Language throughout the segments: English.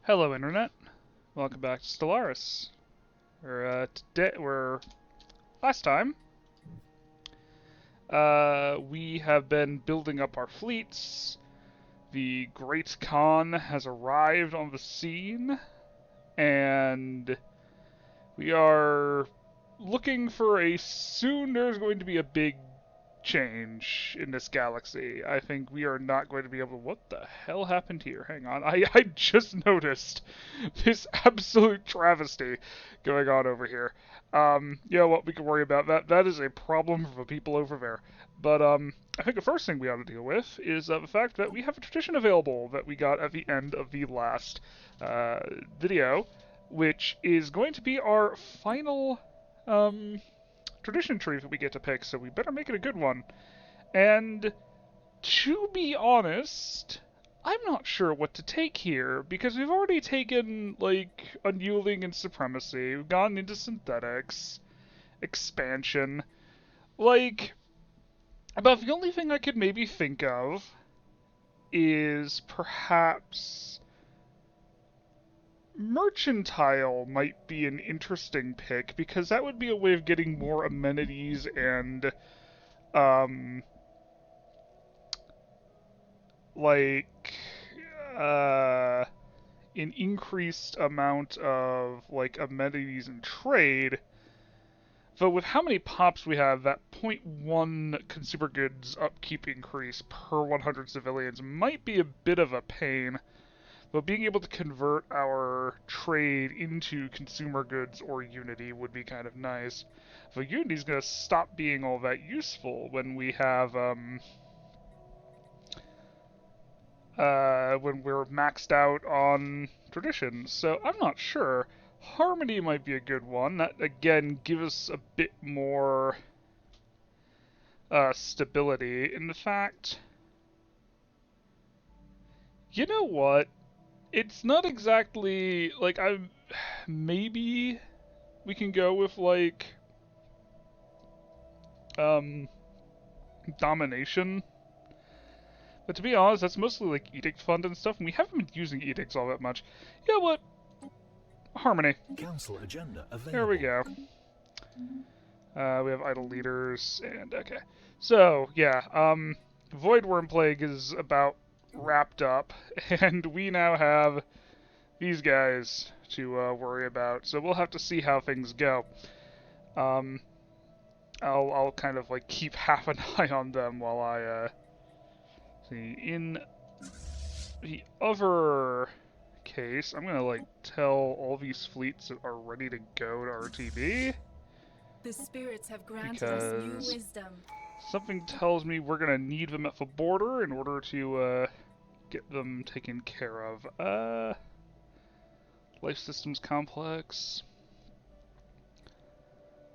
Hello, Internet. Welcome back to Stellaris. Last time, we have been building up our fleets. The Great Khan has arrived on the scene, and we are looking for soon there's going to be a big change in this galaxy. I think we are not going to be able to... What the hell happened here? Hang on. I just noticed this absolute travesty going on over here. You know what? We can worry about that. That is a problem for the people over there. But, I think the first thing we ought to deal with is the fact that we have a tradition available that we got at the end of the last video, which is going to be our final tradition tree that we get to pick, so we better make it a good one. And to be honest, I'm not sure what to take here, because we've already taken, like, Unyielding and Supremacy, we've gone into Synthetics, Expansion. Like, about the only thing I could maybe think of is perhaps Mercantile might be an interesting pick, because that would be a way of getting more amenities and, like, an increased amount of, like, amenities and trade. But with how many pops we have, that 0.1 consumer goods upkeep increase per 100 civilians might be a bit of a pain. But being able to convert our trade into consumer goods or Unity would be kind of nice. But Unity's going to stop being all that useful when we have, when we're maxed out on traditions. So I'm not sure. Harmony might be a good one. That, again, gives us a bit more stability. In the fact, you know what? It's not exactly, like, maybe we can go with, like, domination. But to be honest, that's mostly, like, edict fund and stuff, and we haven't been using edicts all that much. You know what? Harmony. Council agenda available. There we go. We have idle leaders, and okay. So, yeah, Void Worm Plague is about wrapped up, and we now have these guys to worry about. So we'll have to see how things go. I'll kind of like keep half an eye on them while I see. In the other case, I'm gonna like tell all these fleets that are ready to go to RTB. The spirits have granted us new wisdom. Something tells me we're gonna need them at the border in order to get them taken care of. Life Systems Complex.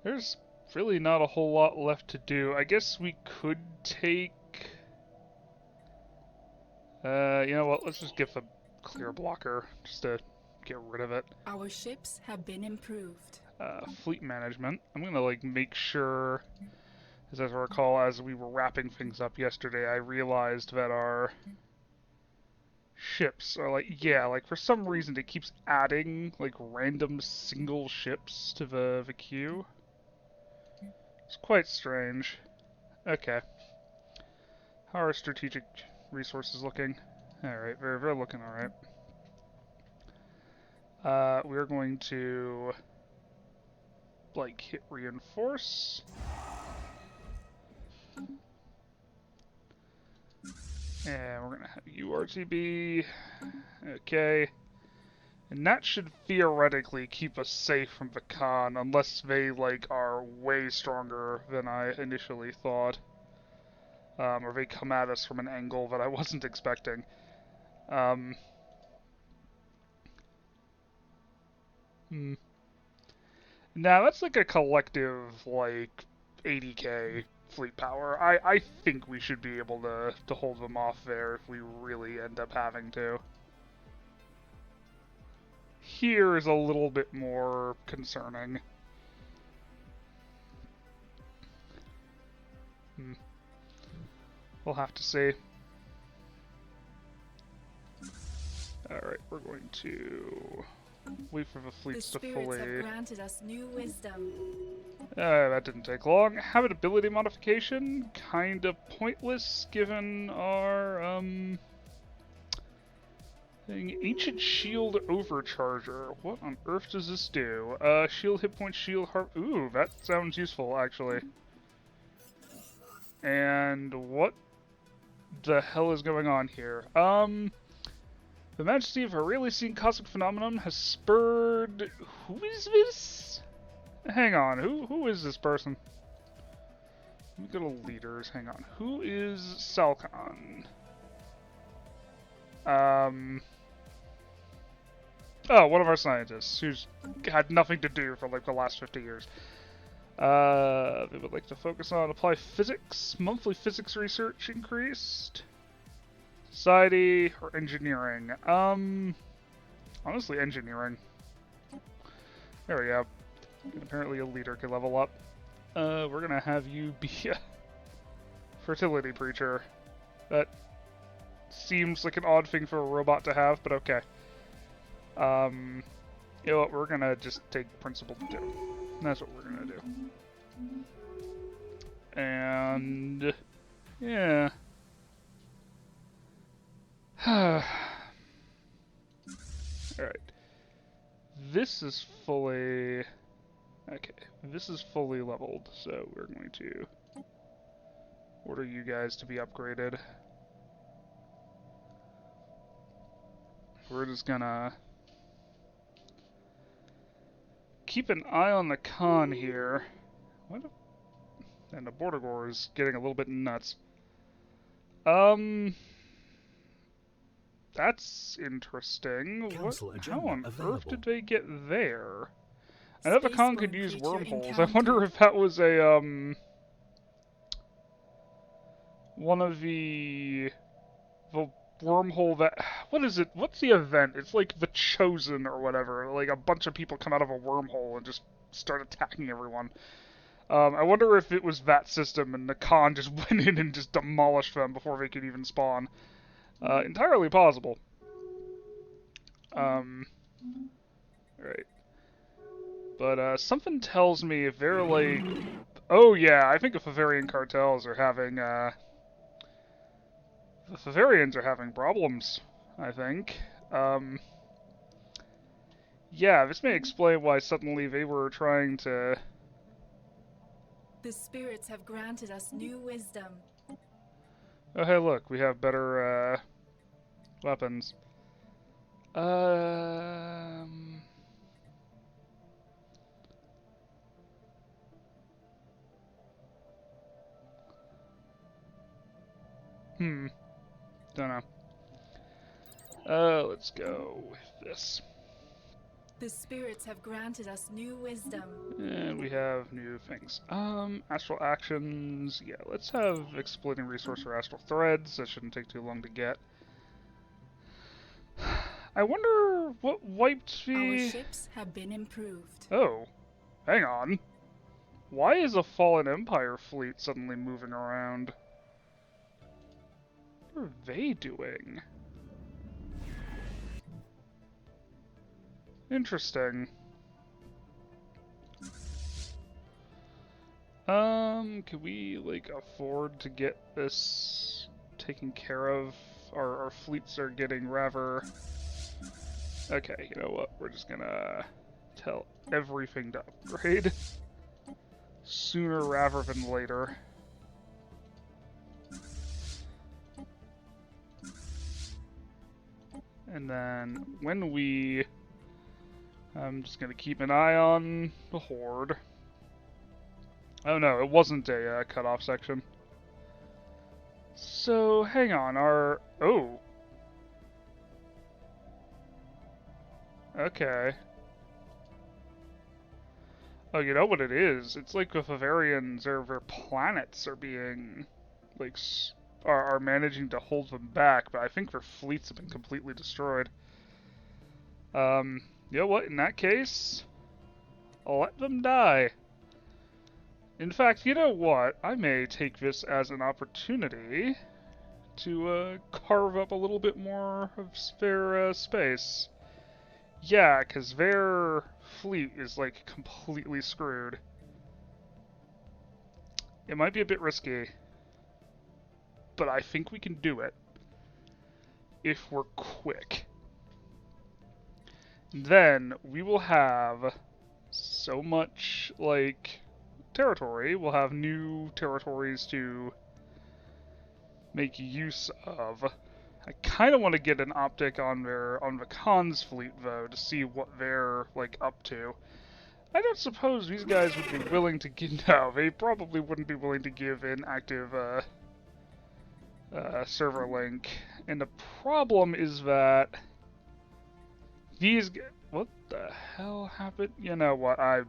There's really not a whole lot left to do. I guess we could take... you know what, let's just give a clear blocker, just to get rid of it. Our ships have been improved. Fleet management. I'm gonna, like, make sure, as I recall, as we were wrapping things up yesterday, I realized that our ships are like, yeah, like for some reason it keeps adding like random single ships to the queue. It's quite strange. Okay. How are strategic resources looking? Alright, they're looking alright. We're going to like hit reinforce. And we're gonna have URTB. Okay. And that should theoretically keep us safe from the Khan, unless they, like, are way stronger than I initially thought. Or they come at us from an angle that I wasn't expecting. Now, that's like a collective, like, 80k fleet power. I think we should be able to hold them off there if we really end up having to. Here is a little bit more concerning. We'll have to see. Alright, we're going to wait for the The fleets to spirits have fully... granted us new wisdom. that didn't take long. Habitability modification, kinda pointless given our, thing. Ancient Shield Overcharger. What on earth does this do? Shield hit point, shield heart. Ooh, that sounds useful, actually. And what the hell is going on here? The majesty of a rarely seen cosmic phenomenon has spurred... Who is this? Hang on, who is this person? Let me go to leaders, hang on. Who is Salcon? Oh, one of our scientists, who's had nothing to do for like the last 50 years. They would like to focus on apply physics, monthly physics research increased. Society or engineering? Honestly, engineering. There we go. And apparently a leader can level up. We're gonna have you be a fertility preacher. That seems like an odd thing for a robot to have, but okay. You know what, we're gonna just take principle 2. That's what we're gonna do. And... yeah. Alright. This is fully... okay, this is fully leveled, so we're going to order you guys to be upgraded. We're just gonna keep an eye on the con here. What? And the border gore is getting a little bit nuts. That's interesting. How on earth did they get there? I know the con could use wormholes. I wonder if that was a, one of the wormhole that... what is it? What's the event? It's like the Chosen or whatever. Like a bunch of people come out of a wormhole and just start attacking everyone. I wonder if it was that system and the con just went in and just demolished them before they could even spawn. Entirely possible. Right. But, something tells me if they're like... oh yeah, I think the Bavarian cartels are having, the Bavarians are having problems, I think. Yeah, this may explain why suddenly they were trying to... The spirits have granted us new wisdom. oh hey look, we have better, weapons. Don't know. Let's go with this. The spirits have granted us new wisdom. And we have new things. Astral actions. Yeah, let's have exploiting resource for astral threads. That shouldn't take too long to get. I wonder what wiped the... Our ships have been improved. oh, hang on. Why is a Fallen Empire fleet suddenly moving around? What are they doing? Interesting. Can we, like, afford to get this taken care of? Our fleets are getting rather... okay, you know what? We're just gonna tell everything to upgrade. Sooner rather than later. And then, when we... I'm just gonna keep an eye on the Horde. Oh no, it wasn't a cutoff section. So, hang on, our... oh. Okay. Oh, you know what it is? It's like the Bavarians, or their planets are being, like, are managing to hold them back, but I think their fleets have been completely destroyed. You know what? In that case, I'll let them die. In fact, you know what? I may take this as an opportunity to carve up a little bit more of spare space. Yeah, because their fleet is, like, completely screwed. It might be a bit risky, but I think we can do it if we're quick. And then we will have so much, like, territory. We'll have new territories to make use of. I kind of want to get an optic on the Khan's fleet, though, to see what they're, like, up to. I don't suppose these guys would be willing to give... No, they probably wouldn't be willing to give an active, server link. And the problem is that these... What the hell happened? You know what, I've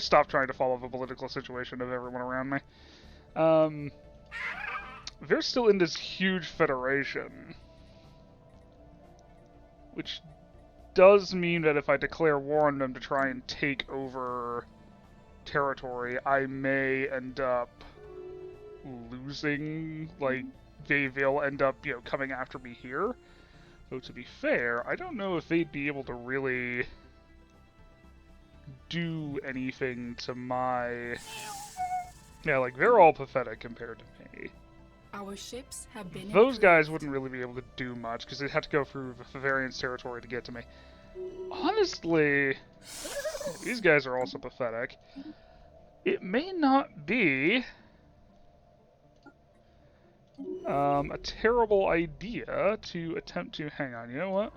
stopped trying to follow the political situation of everyone around me. They're still in this huge federation, which does mean that if I declare war on them to try and take over territory, I may end up losing, like, they'll end up, you know, coming after me here. Though, to be fair, I don't know if they'd be able to really do anything to my... Yeah, like, they're all pathetic compared to me. Our ships have been Those improved. guys wouldn't really be able to do much, because they'd have to go through the Bavarian's territory to get to me. Honestly, these guys are also pathetic. It may not be a terrible idea to attempt to... Hang on, you know what?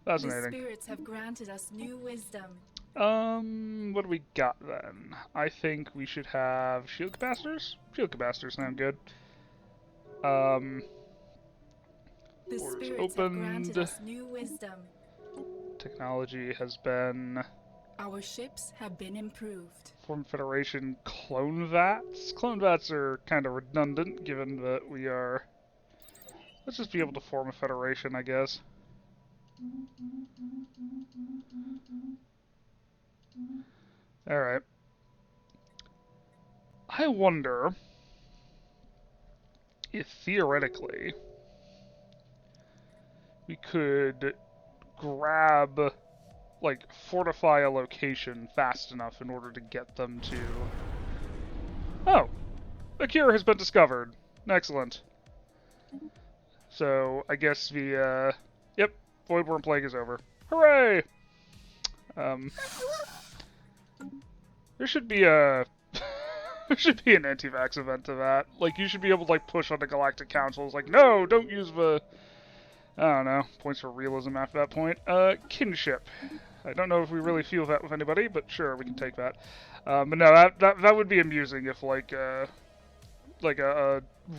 Fascinating. The spirits have granted us new wisdom. What do we got then? I think we should have shield capacitors? Shield capacitors sound good. The Orders spirits have opened. granted us new wisdom. Technology has been... Our ships have been improved. Form Federation clone vats? Clone vats are kind of redundant, given that we are... Let's just be able to form a federation, I guess. Alright. I wonder if, theoretically, we could grab... like, fortify a location fast enough in order to get them to... Oh! A cure has been discovered. Excellent. So, I guess the, Yep, Voidworm Plague is over. Hooray! There should be a... there should be an anti-vax event to that. Like, you should be able to, like, push on the Galactic Council. It's like, no, don't use the... I don't know. Points for realism after that point. Kinship. I don't know if we really feel that with anybody, but sure, we can take that. But no, that would be amusing if, like a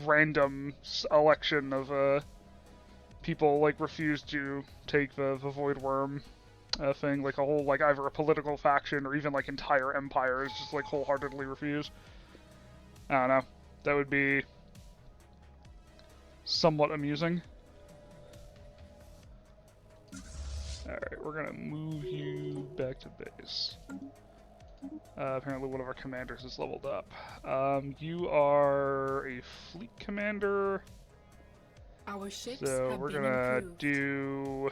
random election of people, like, refused to take the Void Worm thing. Like, a whole, like, either a political faction or even, like, entire empires just, like, wholeheartedly refuse. I don't know. That would be somewhat amusing. Alright, we're gonna move you back to base. Apparently one of our commanders is leveled up. You are a fleet commander. Our ships So have we're been gonna improved. do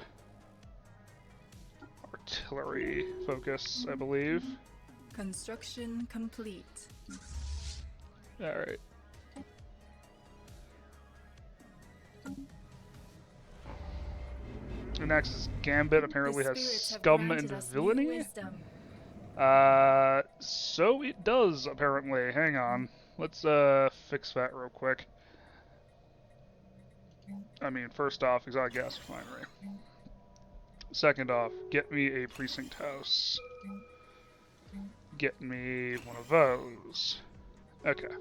artillery focus, I believe. Construction complete. Alright. The next is Gambit apparently The has spirits have scum granted and us new villainy. wisdom. So it does, apparently. Hang on. Let's, fix that real quick. I mean, first off, exotic gas refinery. Second off, get me a precinct house. Get me one of those. Okay.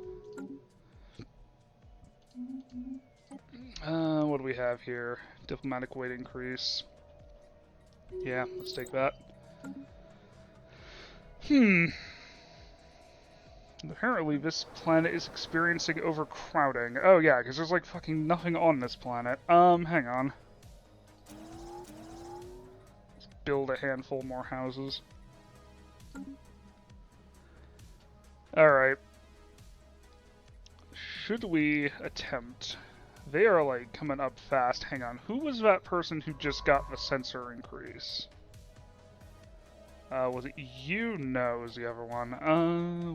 What do we have here? Diplomatic weight increase. Yeah, let's take that. Apparently this planet is experiencing overcrowding. Oh yeah, because there's like fucking nothing on this planet. Hang on. Let's build a handful more houses. Alright. should we attempt? They are like coming up fast. Hang on. Who was that person who just got the sensor increase? Was it you? No, it was the other one.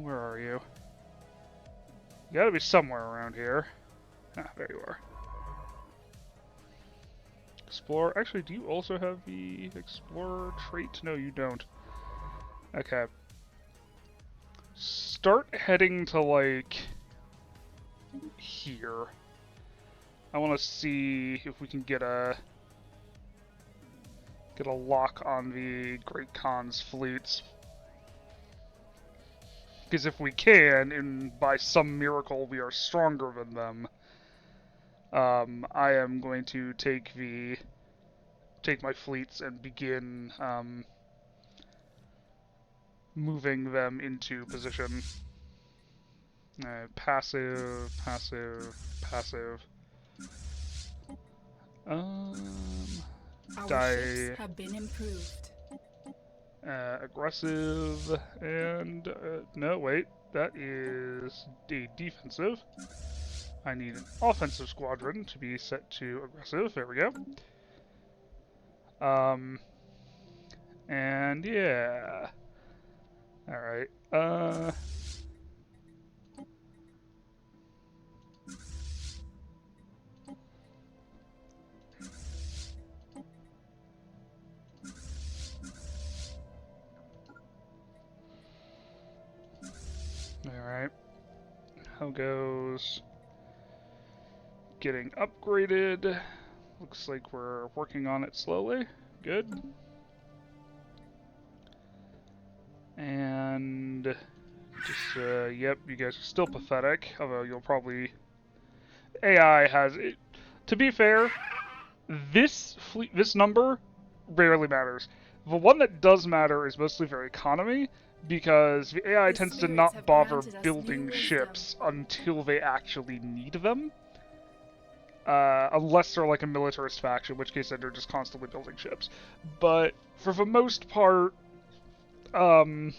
Where are you? You gotta be somewhere around here. Ah, there you are. Explore. Actually, do you also have the Explorer trait? No, you don't. Okay. Start heading to, like, here. I want to see if we can get a lock on the Great Khan's fleets. Because if we can, and by some miracle we are stronger than them, I am going to take my fleets and begin moving them into position. Passive, passive, passive. Our ships have been improved. Aggressive, and no, wait, that is defensive. I need an offensive squadron to be set to aggressive. There we go. And yeah. Alright. Alright. How goes getting upgraded? Looks like we're working on it slowly. Good. And just, yep, you guys are still pathetic, although you'll probably... AI has... It, to be fair, this number rarely matters. The one that does matter is mostly for economy, because the AI tends to not bother building ships until they actually need them. Unless they're like a militarist faction, in which case they're just constantly building ships. But for the most part, AI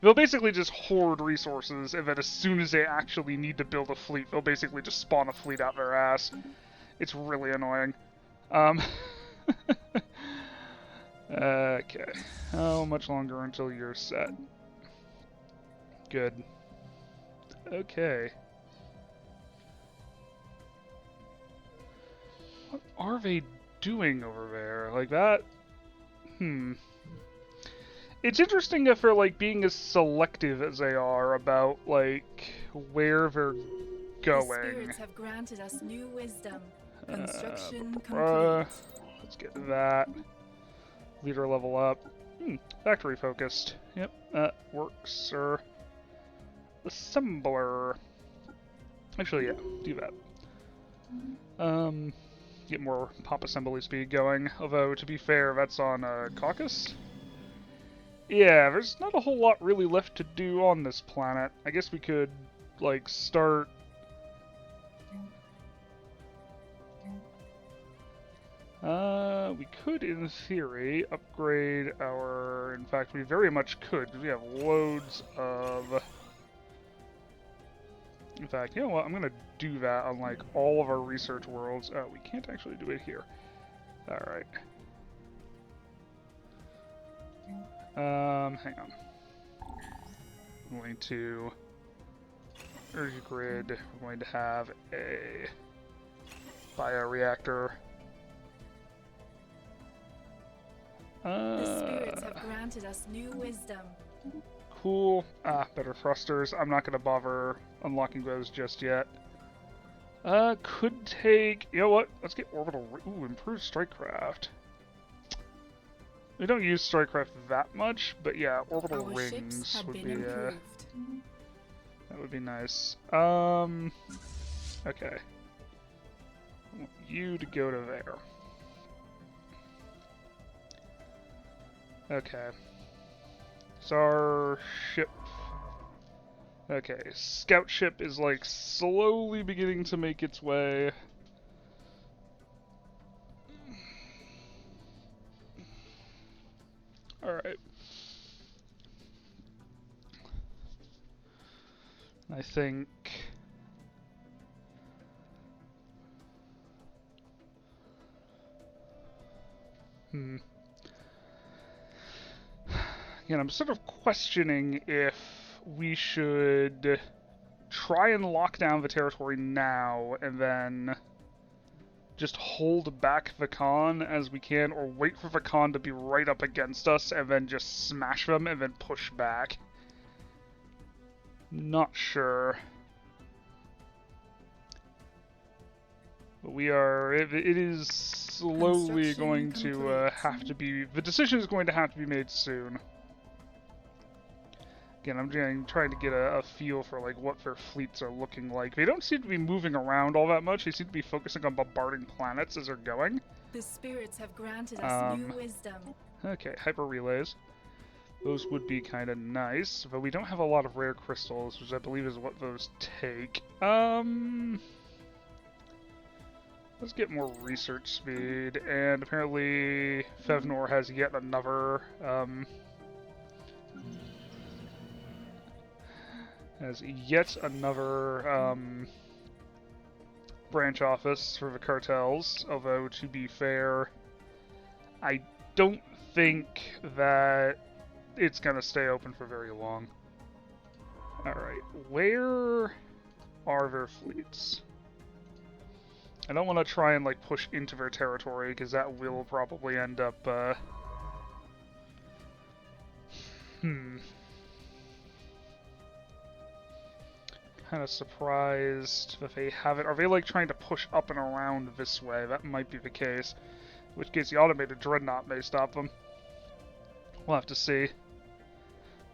they'll basically just hoard resources, and then as soon as they actually need to build a fleet, they'll basically just spawn a fleet out their ass. It's really annoying. Okay. How much longer until you're set? Good. Okay. What are they doing over there? Like that? It's interesting if they're, like, being as selective as they are about, like, where they're going. The spirits have granted us new wisdom. Construction complete. Let's get that. Leader level up. Factory focused. Yep, that works, sir. Assembler. Actually, yeah, do that. Get more pop assembly speed going. Although, to be fair, that's on Kawkusis. Yeah, there's not a whole lot really left to do on this planet. I guess we could, like, start... we could, in theory, upgrade our... In fact, we very much could, because we have loads of... In fact, you know what? I'm going to do that on, like, all of our research worlds. Oh, we can't actually do it here. Alright. Hang on. I'm going to... Energy grid. We're going to have a bioreactor. The spirits have granted us new wisdom. Cool. Better thrusters. I'm not going to bother unlocking those just yet. Could take... You know what? Let's get orbital... Ooh, improved strikecraft. We don't use strikecraft that much, but yeah, orbital rings would be... that would be nice. Okay. I want you to go to there. Okay. So our ship... Okay, scout ship is like slowly beginning to make its way. Alright. I think... Again, I'm sort of questioning if we should try and lock down the territory now and then just hold back the Khan as we can, or wait for the Khan to be right up against us and then just smash them and then push back. Not sure. But we are... It is slowly going to have to be... The decision is going to have to be made soon. Again, I'm trying to get a feel for like what their fleets are looking like. They don't seem to be moving around all that much. They seem to be focusing on bombarding planets as they're going. The spirits have granted us new wisdom. Okay, hyper relays. Those would be kind of nice, but we don't have a lot of rare crystals, which I believe is what those take. Let's get more research speed, and apparently Fevnor has yet another branch office for the cartels, although to be fair, I don't think that it's gonna stay open for very long. Alright, where are their fleets? I don't want to try and like push into their territory, because that will probably end up, kind of surprised that they haven't. Are they like trying to push up and around this way? That might be the case. In which case the automated dreadnought may stop them. We'll have to see.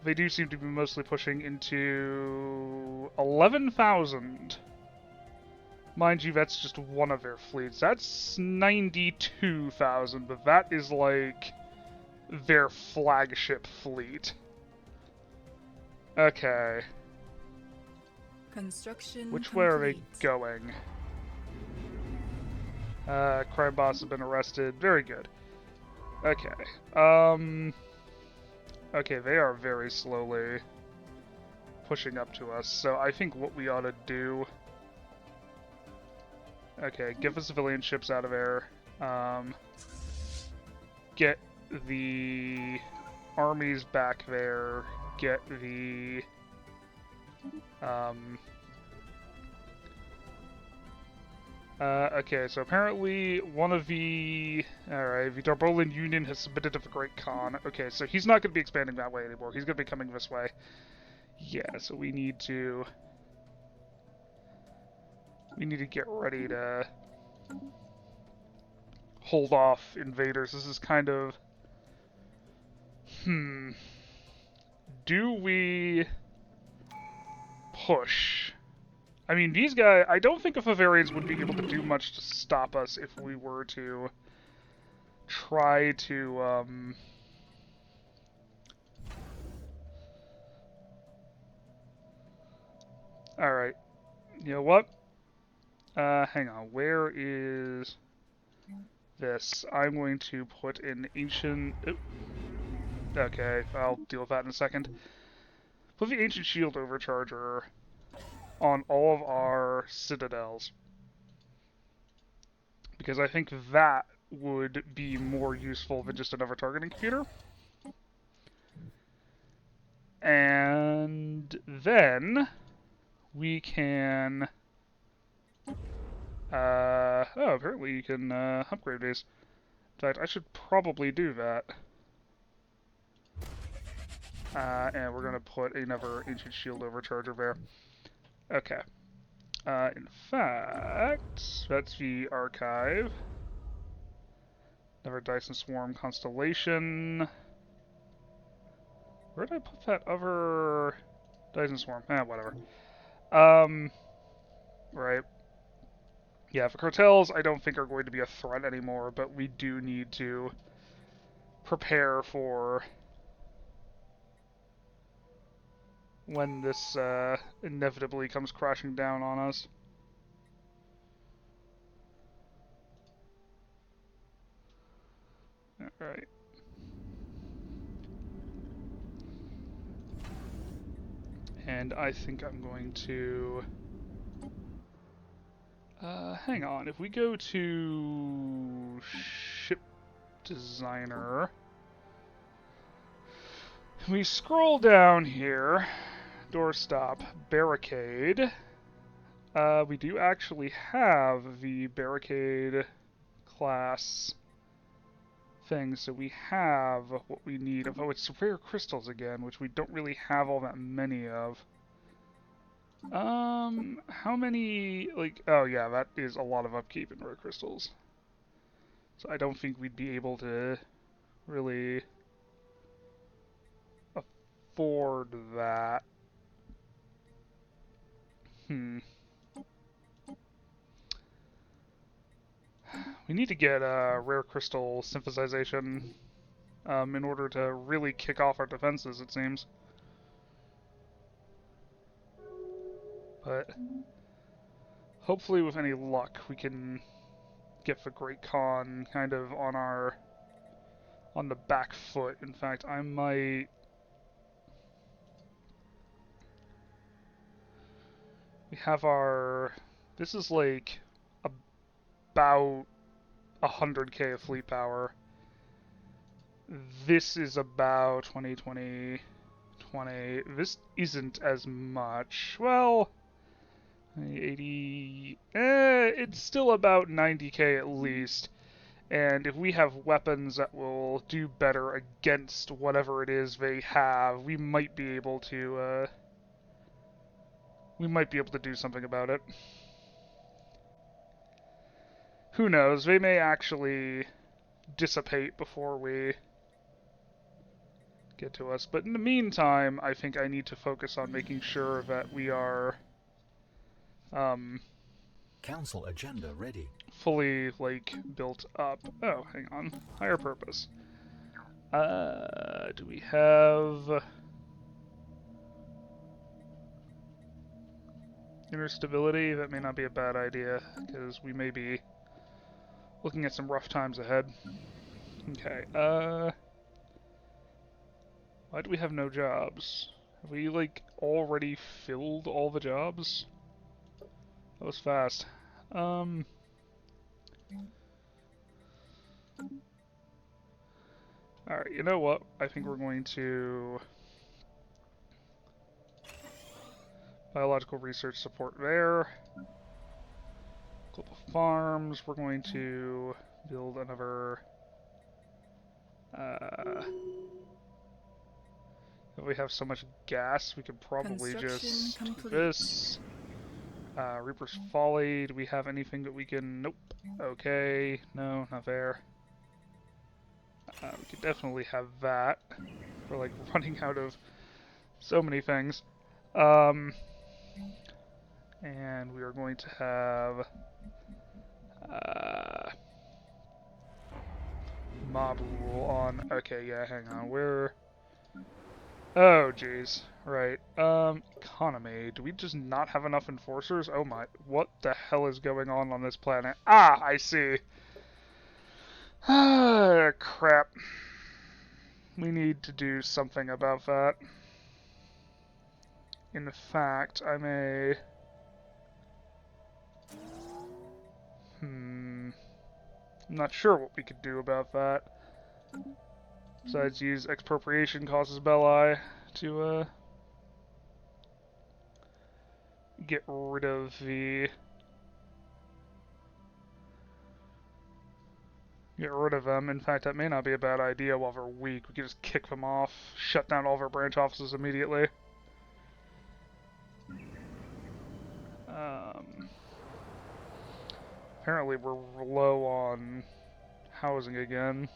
They do seem to be mostly pushing into 11,000. Mind you, that's just one of their fleets. That's 92,000, but that is like their flagship fleet. Okay. Construction Which way are they complete. going? Crime boss has been arrested. Very good. Okay. Okay, they are very slowly pushing up to us, so I think what we ought to do... Okay, get the civilian ships out of there. Get the armies back there. Get the... okay, so apparently one of the... Alright, the Darbolan Union has submitted to the Great Khan. Okay, so he's not going to be expanding that way anymore. He's going to be coming this way. Yeah, so we need to... We need to get ready to hold off invaders. This is kind of... Do we push? I mean, these guys... I don't think the Bavarians would be able to do much to stop us if we were to try to, Alright. You know what? Hang on. Where is this? I'm going to put an ancient... Oop. Okay, I'll deal with that in a second. Put the ancient shield overcharger on all of our citadels. Because I think that would be more useful than just another targeting computer. And then we can... oh, apparently you can upgrade these. In fact, I should probably do that. And we're going to put another Ancient Shield Overcharger there. Okay. In fact, that's the Archive. Another Dyson Swarm Constellation. Where did I put that other Dyson Swarm? Whatever. Right. Yeah, the cartels I don't think are going to be a threat anymore, but we do need to prepare for when this inevitably comes crashing down on us. Alright. And And I think I'm going to... hang on. If we go to... Ship Designer... We scroll down here. Doorstop. Barricade. We do actually have the barricade class thing, so we have what we need. Oh, it's rare crystals again, which we don't really have all that many of. How many, like, oh yeah, that is a lot of upkeep in rare crystals. So I don't think we'd be able to really afford that. We need to get rare crystal synthesization in order to really kick off our defenses, it seems. But hopefully with any luck we can get the Great Khan kind of on the back foot. In fact, I might... We have our... This is like about 100k of fleet power. This is about 20, 20, 20. This isn't as much. Well, 80... it's still about 90k at least. And if we have weapons that will do better against whatever it is they have, we might be able to do something about it. Who knows? They may actually dissipate before we get to us. But in the meantime, I think I need to focus on making sure that we are Council agenda ready. Fully, like, built up. Oh, hang on. Higher purpose. Do we have... Inner stability? That may not be a bad idea, because we may be looking at some rough times ahead. Okay, why do we have no jobs? Have we, like, already filled all the jobs? That was fast. Alright, you know what? I think we're going to... Biological research support there. Global farms. We're going to build another... if we have so much gas, we could probably just do this. Reaper's Folly. Do we have anything that we can... Nope. Okay. No, not there. We could definitely have that. We're, like, running out of so many things. And we are going to have... mob rule on... Okay, yeah, hang on. Where... Oh, jeez. Right. Economy. Do we just not have enough enforcers? Oh my... What the hell is going on this planet? Ah, I see. Ah, crap. We need to do something about that. In fact, I may... I'm not sure what we could do about that. Besides use expropriation causes belli to, get rid of the... Get rid of them. In fact, that may not be a bad idea while they're weak. We could just kick them off, shut down all of our branch offices immediately. Apparently we're low on housing again.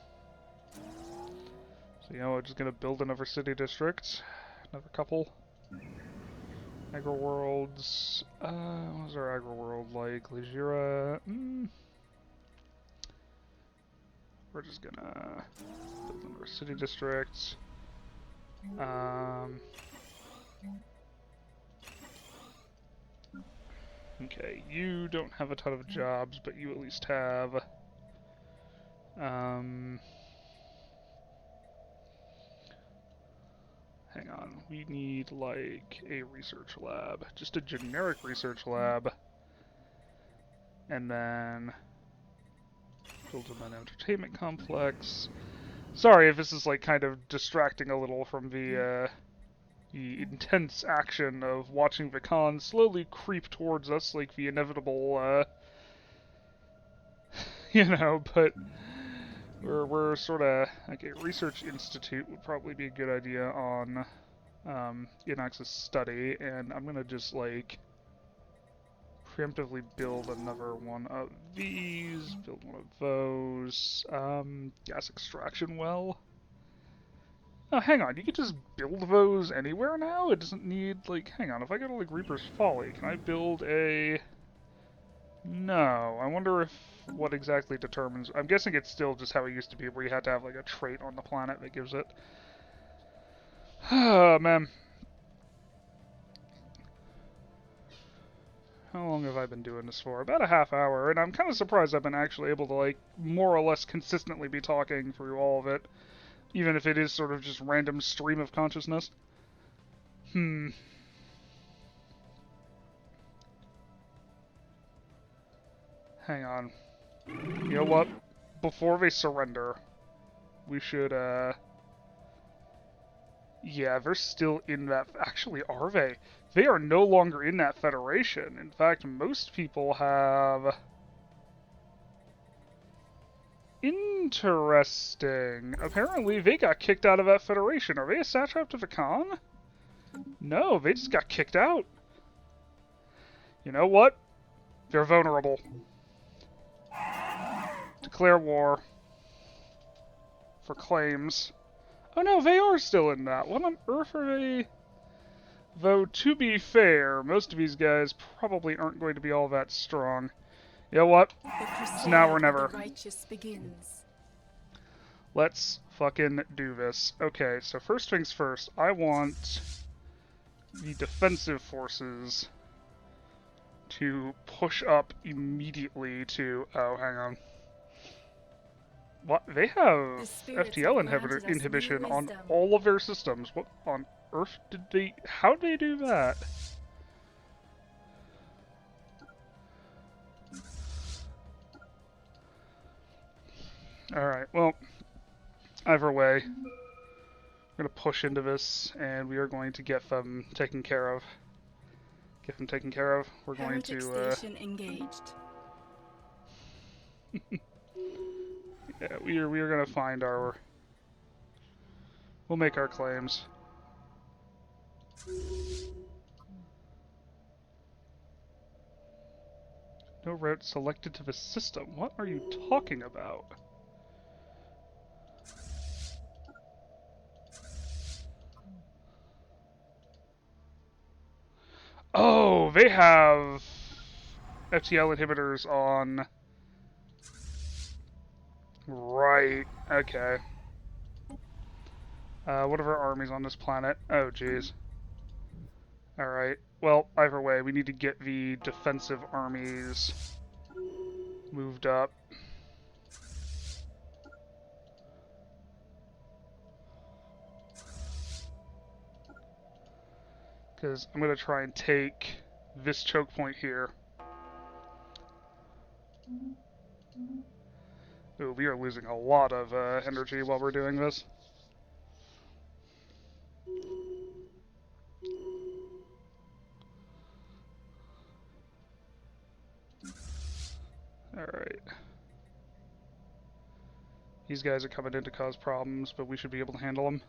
So, you know, we're just gonna build another city district. Another couple. Agro-worlds. What's our agro-world like? Legera. We're just gonna build another city district. Okay, you don't have a ton of jobs, but you at least have... Hang hang on. We need, like, a research lab. Just a generic research lab. And then build an entertainment complex. Sorry if this is, like, kind of distracting a little from the intense action of watching the Khan slowly creep towards us, like the inevitable, you know, but we're sort of, like, a research institute would probably be a good idea on Inox's study, and I'm gonna just, like, preemptively build another one of these, build one of those, gas extraction well. Oh, hang on, you can just build those anywhere now? It doesn't need, like, hang on, if I go to, like, Reaper's Folly, can I build a... No, I wonder if what exactly determines... I'm guessing it's still just how it used to be, where you had to have, like, a trait on the planet that gives it. Oh, man. How long have I been doing this for? About a half hour, and I'm kind of surprised I've been actually able to, like, more or less consistently be talking through all of it. Even if it is sort of just random stream of consciousness. Hang on. You know what? Before they surrender, we should, yeah, they're still in that... Actually, are they? They are no longer in that Federation. In fact, most people have... Interesting. Apparently, they got kicked out of that Federation. Are they a satrap to the Khan? No, they just got kicked out. You know what? They're vulnerable. Declare war. For claims. Oh no, they are still in that. What on earth are they... Though, to be fair, most of these guys probably aren't going to be all that strong. You know what? It's now or never. Begins. Let's fucking do this. Okay, so first things first, I want the defensive forces to push up immediately to... Oh, hang on. What? They have FTL inhibition on all of their systems. What on earth did they... How did they do that? Alright, well, either way, we're going to push into this, and we are going to get them taken care of. Get them taken care of. We're going to... Station engaged. Yeah, we are going to find our... We'll make our claims. No route selected to the system. What are you talking about? Oh, they have FTL inhibitors on... Right, okay. What are our armies on this planet? Oh, jeez. Alright, well, either way, we need to get the defensive armies moved up. Because I'm going to try and take this choke point here. Ooh, we are losing a lot of energy while we're doing this. Alright. These guys are coming in to cause problems, but we should be able to handle them.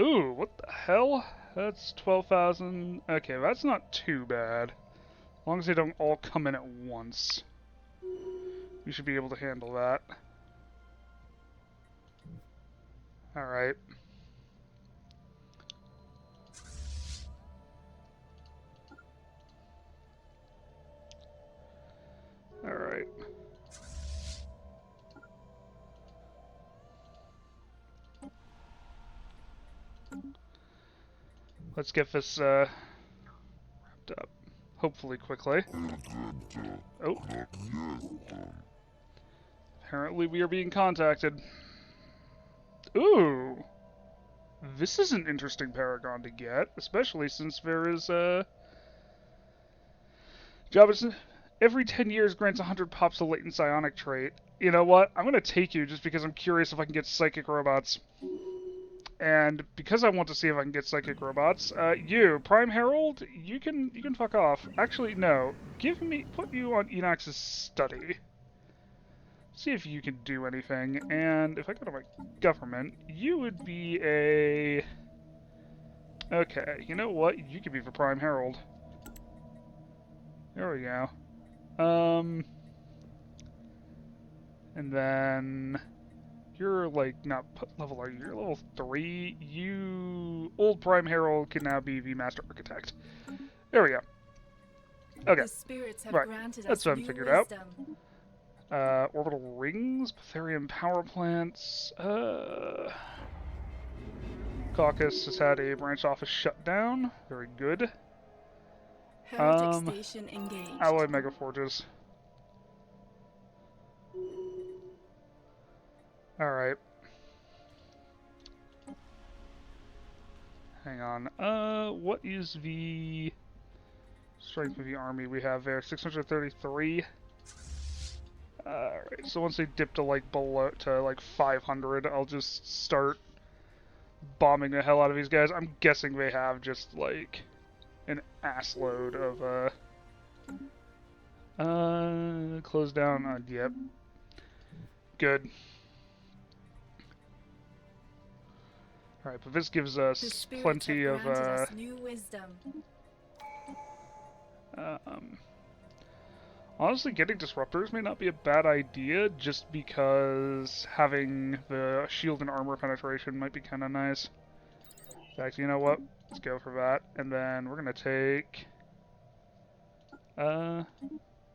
Ooh, what the hell? That's 12,000. Okay, that's not too bad. As long as they don't all come in at once. We should be able to handle that. Alright. Alright. Let's get this wrapped up. Hopefully quickly. Oh. Apparently we are being contacted. Ooh! This is an interesting paragon to get, especially since there is job is every 10 years grants 100 pops a latent psionic trait. You know what? I'm gonna take you just because I'm curious if I can get psychic robots. And because I want to see if I can get psychic robots, you, Prime Herald, you can fuck off. Actually, no. Put you on Enox's study. See if you can do anything. And if I go to my government, you would be a... Okay, you know what? You could be the Prime Herald. There we go. And then... You're, like, not... What level are you? You're level 3. You... Old Prime Herald can now be the Master Architect. There we go. Okay. The spirits have Right. granted That's us what I've new figured wisdom. out. Orbital rings, Betharian power plants. Kawkusis has had a branch office shut down. Very good. Heretic station engaged. Alloy megaforges. Alright. Hang on. What is the strength of the army we have there? 633. Alright, so once they dip to like 500, I'll just start bombing the hell out of these guys. I'm guessing they have just like an assload of close down. Yep. Good. Alright, but this gives us plenty of new wisdom. Honestly, getting disruptors may not be a bad idea, just because having the shield and armor penetration might be kind of nice. In fact, you know what? Let's go for that. And then we're gonna take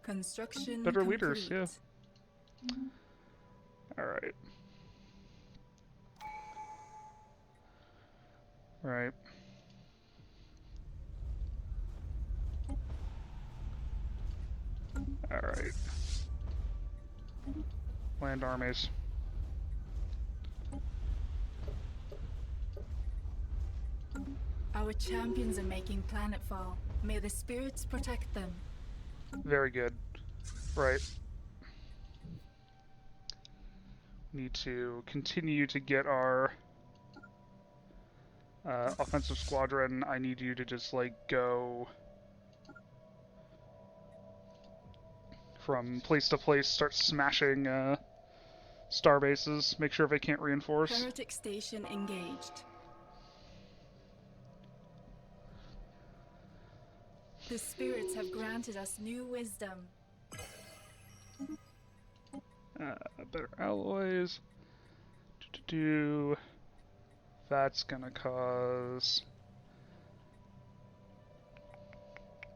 construction better complete. leaders, yeah. Alright. Right. Alright. Land armies. Our champions are making planetfall. May the spirits protect them. Very good. Right. Need to continue to get our offensive squadron. I need you to just like go from place to place, start smashing star bases, make sure they can't reinforce. Heretic station engaged. The spirits have granted us new wisdom. Better alloys. That's gonna cause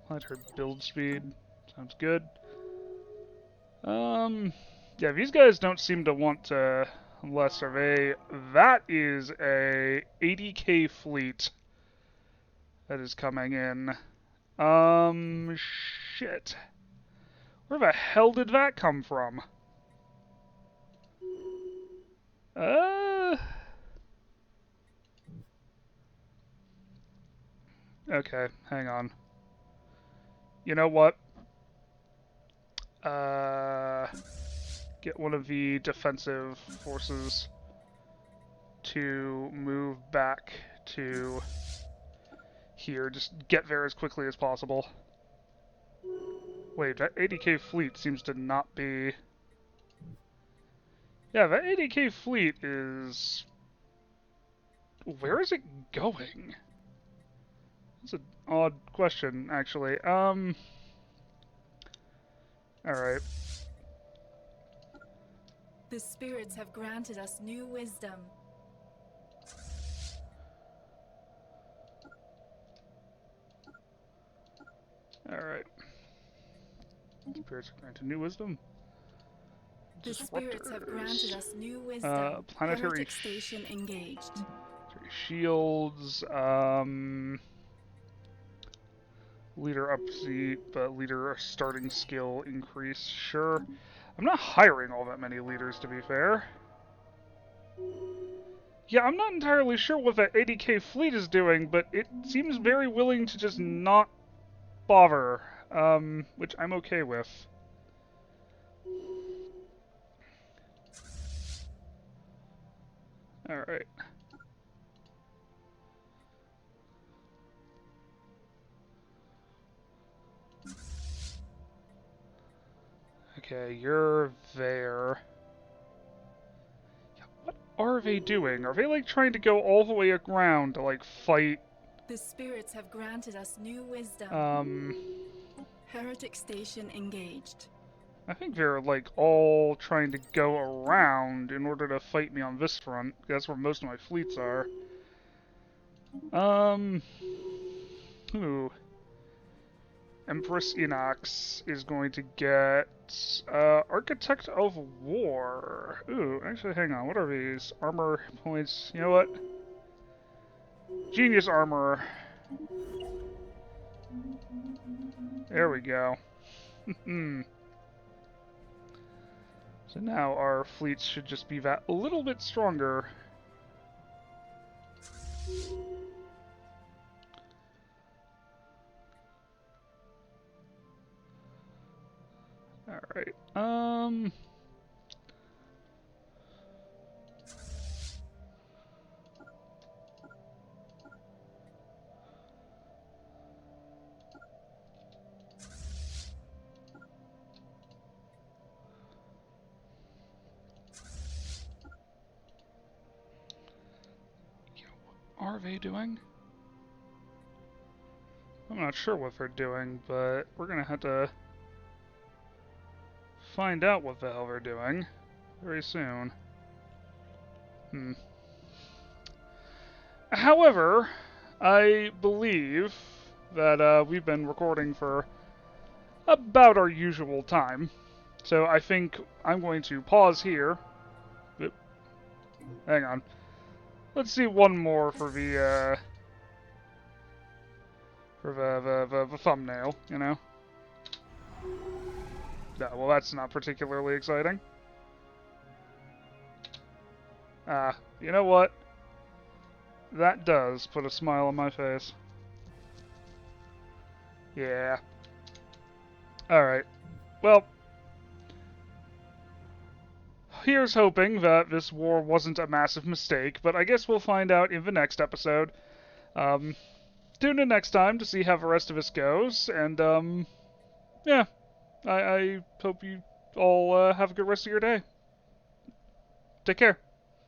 planetary build speed. Sounds good. Yeah, these guys don't seem to want less of a... That is a 80k fleet that is coming in. Shit. Where the hell did that come from? Okay, hang on. You know what? Get one of the defensive forces to move back to here. Just get there as quickly as possible. Wait, that 80k fleet seems to not be... Yeah, that 80k fleet is... Where is it going? That's an odd question, actually. Alright. The spirits have granted us new wisdom. Alright. Spirits have granted new wisdom. The spirits have granted us new wisdom. Planetary Heretic station engaged. Shields, leader upseat, but leader starting skill increase, sure. I'm not hiring all that many leaders, to be fair. Yeah, I'm not entirely sure what that 80k fleet is doing, but it seems very willing to just not bother, which I'm okay with. Alright. Okay, you're there. What are they doing? Are they, like, trying to go all the way around to, like, fight, The spirits have granted us new wisdom. Heretic station engaged. I think they're, like, all trying to go around in order to fight me on this front. That's where most of my fleets are. Ooh. Empress Inox is going to get Architect of War. Ooh, actually, hang on. What are these? Armor points. You know what? Genius Armor. There we go. So now our fleets should just be that a little bit stronger. Alright, what are they doing? I'm not sure what they're doing, but we're gonna have to find out what the hell they're doing very soon. However, I believe that we've been recording for about our usual time, so I think I'm going to pause here. Oop. Hang on. Let's see one more for the the thumbnail, you know? Yeah, well, that's not particularly exciting. You know what? That does put a smile on my face. Yeah. Alright. Well, here's hoping that this war wasn't a massive mistake, but I guess we'll find out in the next episode. Tune in next time to see how the rest of this goes, and, yeah. I hope you all have a good rest of your day. Take care.